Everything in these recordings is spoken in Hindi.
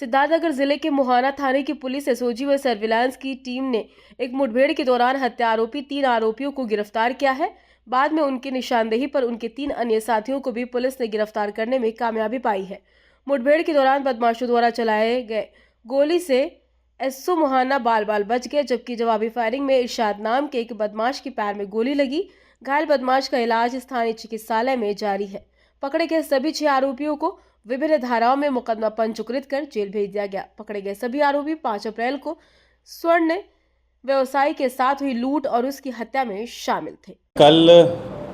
सिद्धार्थनगर जिले के मुहाना थाने की पुलिस एसओजी व सर्विलांस की टीम ने एक मुठभेड़ के दौरान हत्या आरोपी 3 आरोपियों को गिरफ्तार किया है। बाद में उनकी निशानदेही पर उनके 3 अन्य साथियों को भी पुलिस ने गिरफ्तार करने में कामयाबी पाई है। मुठभेड़ के दौरान बदमाशों द्वारा चलाए गए गोली से एसओ मुहाना बाल बाल बच गए, जबकि जवाबी फायरिंग में इरशाद नाम के एक बदमाश के पैर में गोली लगी। घायल बदमाश का इलाज स्थानीय चिकित्सालय में जारी है। पकड़े गए सभी 6 आरोपियों को विभिन्न धाराओं में मुकदमा पंजीकृत कर जेल भेज दिया गया। पकड़े गए सभी आरोपी 5 अप्रैल को स्वर्ण व्यवसायी के साथ हुई लूट और उसकी हत्या में शामिल थे। कल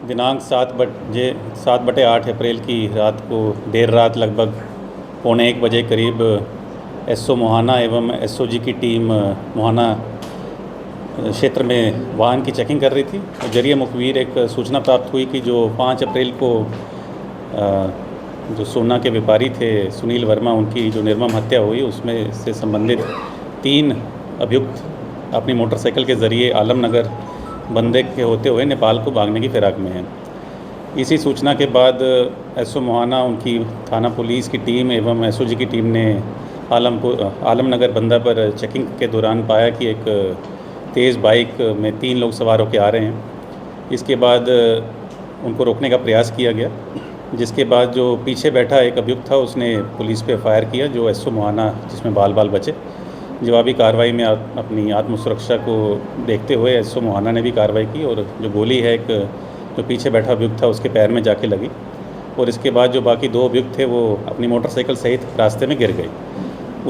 दिनांक 7/8 अप्रैल की रात को देर रात लगभग 1:15 बजे करीब एसओ मुहाना एवं एसओजी की टीम मुहाना क्षेत्र में वाहन की चेकिंग कर रही थी। जरिए मुखबिर एक सूचना प्राप्त हुई कि जो 5 अप्रैल को जो सोना के व्यापारी थे सुनील वर्मा, उनकी जो निर्मम हत्या हुई उसमें से संबंधित 3 अभियुक्त अपनी मोटरसाइकिल के ज़रिए आलमनगर बंदे के होते हुए नेपाल को भागने की फिराक में हैं। इसी सूचना के बाद एसओ मुहाना, उनकी थाना पुलिस की टीम एवं एसओजी की टीम ने आलमनगर बंदा पर चेकिंग के दौरान पाया कि एक तेज़ बाइक में 3 लोग सवार होकर आ रहे हैं। इसके बाद उनको रोकने का प्रयास किया गया, जिसके बाद जो पीछे बैठा एक अभियुक्त था उसने पुलिस पे फायर किया, जो एसओ मुहाना जिसमें बाल बाल बचे। जवाबी कार्रवाई में अपनी आत्मसुरक्षा को देखते हुए एसओ मुहाना ने भी कार्रवाई की और जो गोली है एक जो पीछे बैठा अभियुक्त था उसके पैर में जाके लगी और इसके बाद जो बाकी 2 अभियुक्त थे वो अपनी मोटरसाइकिल सहित रास्ते में गिर गए।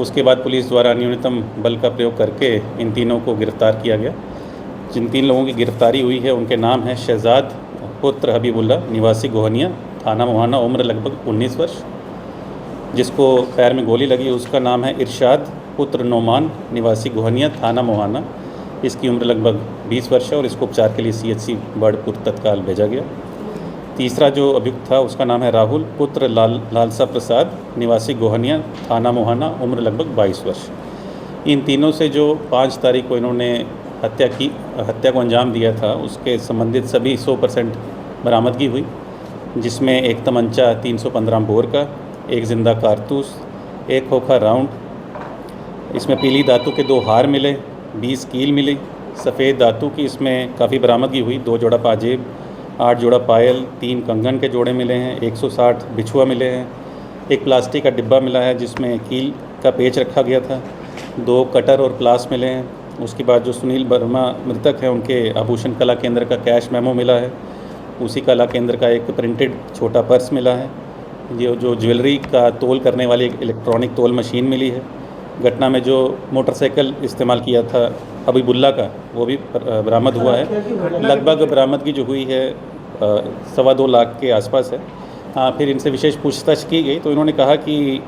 उसके बाद पुलिस द्वारा न्यूनतम बल का प्रयोग करके इन तीनों को गिरफ्तार किया गया। जिन 3 लोगों की गिरफ्तारी हुई है उनके नाम है शहजाद पुत्र हबीबुल्ला निवासी गोहनिया, थाना मुहाना, उम्र लगभग 19 वर्ष। जिसको पैर में गोली लगी उसका नाम है इरशाद पुत्र नोमान निवासी गोहनिया, थाना मुहाना। इसकी उम्र लगभग 20 वर्ष है और इसको उपचार के लिए सीएचसी बर्डपुर तत्काल भेजा गया। तीसरा जो अभियुक्त था उसका नाम है राहुल पुत्र लालसा प्रसाद निवासी गोहनिया, थाना मुहाना, उम्र लगभग 22 वर्ष। इन तीनों से जो 5 तारीख को इन्होंने हत्या को अंजाम दिया था उसके संबंधित सभी 100% बरामदगी हुई, जिसमें एक तमंचा 315 बोर का, एक जिंदा कारतूस, एक खोखा राउंड, इसमें पीली धातु के 2 हार मिले, 20 कील मिली, सफ़ेद धातु की इसमें काफ़ी बरामदगी हुई, 2 जोड़ा पाजेब, 8 जोड़ा पायल, 3 कंगन के जोड़े मिले हैं, 160 बिछुआ मिले हैं, एक प्लास्टिक का डिब्बा मिला है जिसमें कील का पेच रखा गया था, 2 कटर और प्लास मिले हैं। उसके बाद जो सुनील वर्मा मृतक हैं उनके आभूषण कला केंद्र का कैश मेमो मिला है, उसी कला केंद्र का एक प्रिंटेड छोटा पर्स मिला है, ये जो ज्वेलरी का तोल करने वाली एक इलेक्ट्रॉनिक तोल मशीन मिली है। घटना में जो मोटरसाइकिल इस्तेमाल किया था हबीबुल्ला का वो भी बरामद हुआ है। लगभग बरामदगी जो हुई है 2.25 लाख के आसपास है। हाँ, फिर इनसे विशेष पूछताछ की गई तो इन्होंने कहा कि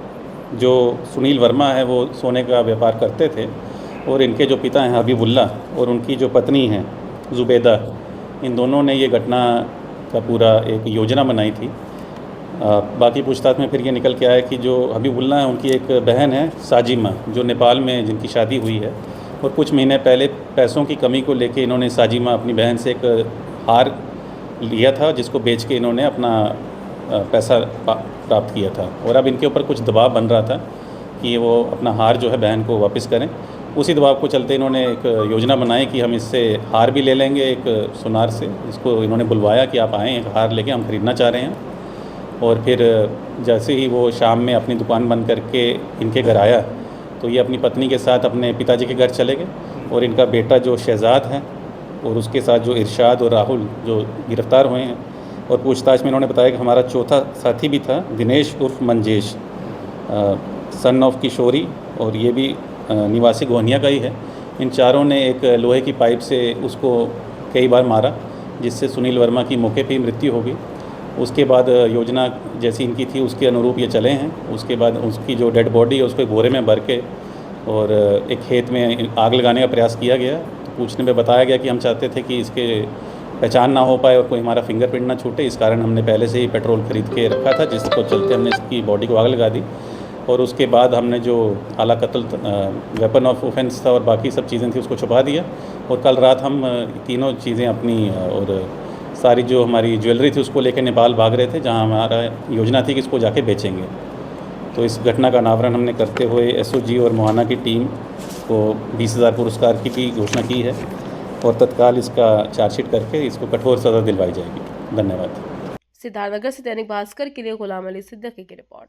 जो सुनील वर्मा है वो सोने का व्यापार करते थे और इनके जो पिता हैं हबीबुल्ला और उनकी जो पत्नी हैं जुबैदा, इन दोनों ने ये घटना का पूरा एक योजना बनाई थी। बाकी पूछताछ में फिर ये निकल के आया कि जो हबीबुल्ला है उनकी एक बहन है साजिमा, जो नेपाल में जिनकी शादी हुई है और कुछ महीने पहले पैसों की कमी को लेके इन्होंने साजिमा अपनी बहन से एक हार लिया था, जिसको बेच के इन्होंने अपना पैसा प्राप्त किया था और अब इनके ऊपर कुछ दबाव बन रहा था कि वो अपना हार जो है बहन को वापस करें। उसी दबाव को चलते इन्होंने एक योजना बनाई कि हम इससे हार भी ले लेंगे एक सुनार से, जिसको इन्होंने बुलवाया कि आप आएँ, एक हार लेके हम ख़रीदना चाह रहे हैं। और फिर जैसे ही वो शाम में अपनी दुकान बंद करके इनके घर आया तो ये अपनी पत्नी के साथ अपने पिताजी के घर चले गए और इनका बेटा जो शहजाद है और उसके साथ जो इरशाद और राहुल जो गिरफ़्तार हुए हैं। और पूछताछ में इन्होंने बताया कि हमारा चौथा साथी भी था, दिनेश उर्फ मंजेश, सन ऑफ किशोरी, और ये भी निवासी गोहनिया का ही है। इन चारों ने एक लोहे की पाइप से उसको कई बार मारा, जिससे सुनील वर्मा की मौके पर ही मृत्यु हो गई। उसके बाद योजना जैसी इनकी थी उसके अनुरूप ये चले हैं। उसके बाद उसकी जो डेड बॉडी है उसको बोरे में भर के और एक खेत में आग लगाने का प्रयास किया गया। तो पूछने में बताया गया कि हम चाहते थे कि इसके पहचान ना हो पाए और कोई हमारा फिंगरप्रिंट ना छूटे, इस कारण हमने पहले से ही पेट्रोल ख़रीद के रखा था, जिसको चलते हमने इसकी बॉडी को आग लगा दी। और उसके बाद हमने जो आला कत्ल वेपन ऑफ ऑफेंस था और बाकी सब चीज़ें थी उसको छुपा दिया। और कल रात हम तीनों चीज़ें अपनी और सारी जो हमारी ज्वेलरी थी उसको लेकर नेपाल भाग रहे थे, जहां हमारा योजना थी कि इसको जाके बेचेंगे। तो इस घटना का अनावरण हमने करते हुए एसओजी और मोहाना की टीम को 20,000 पुरस्कार की भी घोषणा की है और तत्काल इसका चार्जशीट करके इसको कठोर सज़ा दिलवाई जाएगी। धन्यवाद। सिद्धार्थनगर से दैनिक भास्कर के लिए गुलाम अली सिद्दीकी की रिपोर्ट।